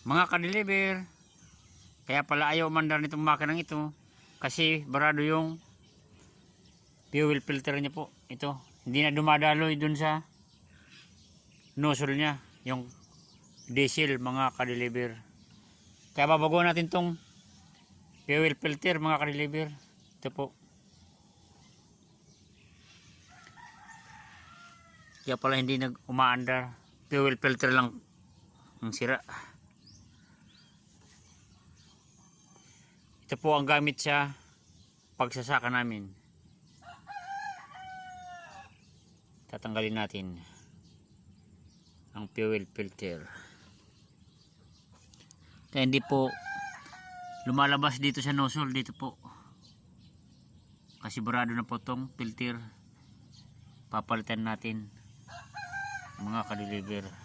Mga ka-deliver, kaya pala ayaw umandar nitong makinang ito kasi barado yung fuel filter niya po. Ito, hindi na dumadaloy dun sa nozzle niya, yung diesel mga ka-deliver. Kaya babaguhan natin tong fuel filter mga ka-deliver. Ito po. Kaya pala hindi umaandar. Fuel filter lang ang sira. Ito po ang gamit sa pagsasaka namin. Tatanggalin natin ang fuel filter. Kaya hindi po lumalabas dito sa nozzle dito po. Kasi barado na po tong filter. Papalitan natin mga ka-deliver.